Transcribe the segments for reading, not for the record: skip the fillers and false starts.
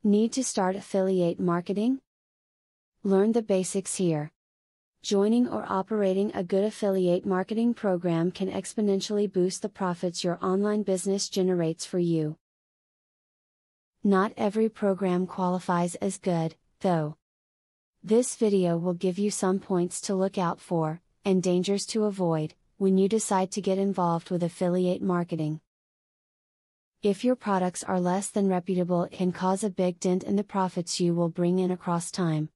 Need to start affiliate marketing? Learn the basics here. Joining or operating a good affiliate marketing program can exponentially boost the profits your online business generates for you. Not every program qualifies as good, though. This video will give you some points to look out for, and dangers to avoid, when you decide to get involved with affiliate marketing. If your products are less than reputable, it can cause a big dent in the profits you will bring in across time.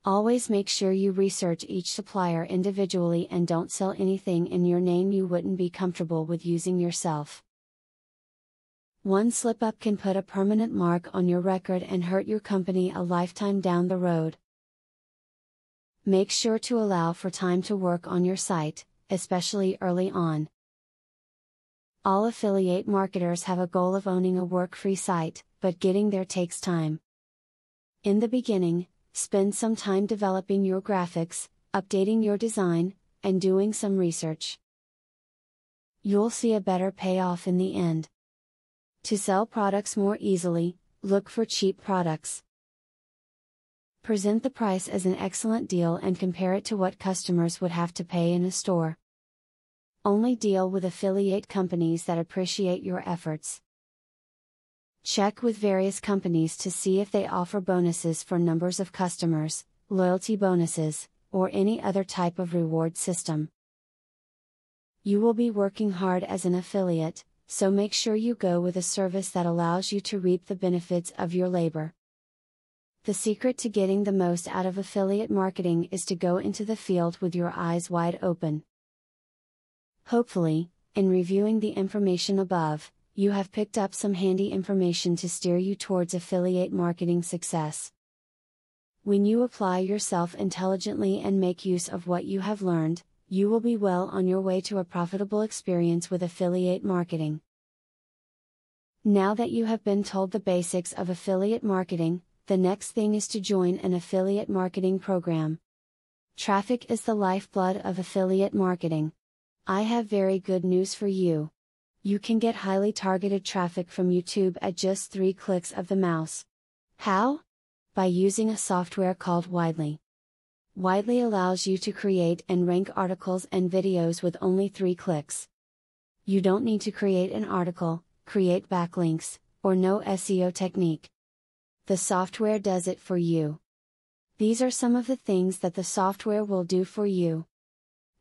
Always make sure you research each supplier individually and don't sell anything in your name you wouldn't be comfortable with using yourself. One slip-up can put a permanent mark on your record and hurt your company a lifetime down the road. Make sure to allow for time to work on your site, especially early on. All affiliate marketers have a goal of owning a work-free site, but getting there takes time. In the beginning, spend some time developing your graphics, updating your design, and doing some research. You'll see a better payoff in the end. To sell products more easily, look for cheap products. Present the price as an excellent deal and compare it to what customers would have to pay in a store. Only deal with affiliate companies that appreciate your efforts. Check with various companies to see if they offer bonuses for numbers of customers, loyalty bonuses, or any other type of reward system. You will be working hard as an affiliate, so make sure you go with a service that allows you to reap the benefits of your labor. The secret to getting the most out of affiliate marketing is to go into the field with your eyes wide open. Hopefully, in reviewing the information above, you have picked up some handy information to steer you towards affiliate marketing success. When you apply yourself intelligently and make use of what you have learned, you will be well on your way to a profitable experience with affiliate marketing. Now that you have been told the basics of affiliate marketing, the next thing is to join an affiliate marketing program. Traffic is the lifeblood of affiliate marketing. I have very good news for you. You can get highly targeted traffic from YouTube at just 3 clicks of the mouse. How? By using a software called Widely. Widely allows you to create and rank articles and videos with only 3 clicks. You don't need to create an article, create backlinks, or know SEO technique. The software does it for you. These are some of the things that the software will do for you.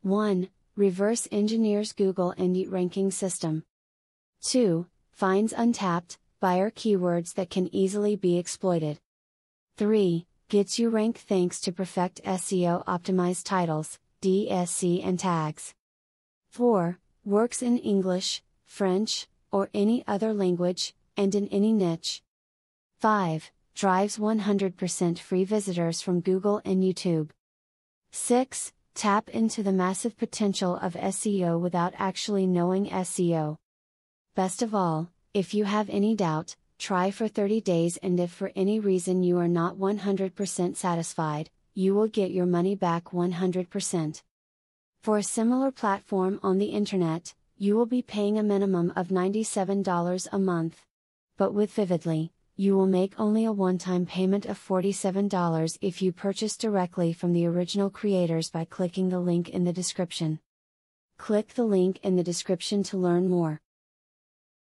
1. Reverse engineers Google and ranking system. 2. Finds untapped buyer keywords that can easily be exploited. 3. Gets you ranked thanks to perfect SEO optimized titles, DSC and tags. 4. Works in English, French, or any other language, and in any niche. 5. Drives 100% free visitors from Google and YouTube. 6. Tap into the massive potential of SEO without actually knowing SEO. Best of all, if you have any doubt, try for 30 days, and if for any reason you are not 100% satisfied, you will get your money back 100%. For a similar platform on the internet, you will be paying a minimum of $97 a month. But with Vividly, you will make only a one-time payment of $47 if you purchase directly from the original creators by clicking the link in the description. Click the link in the description to learn more.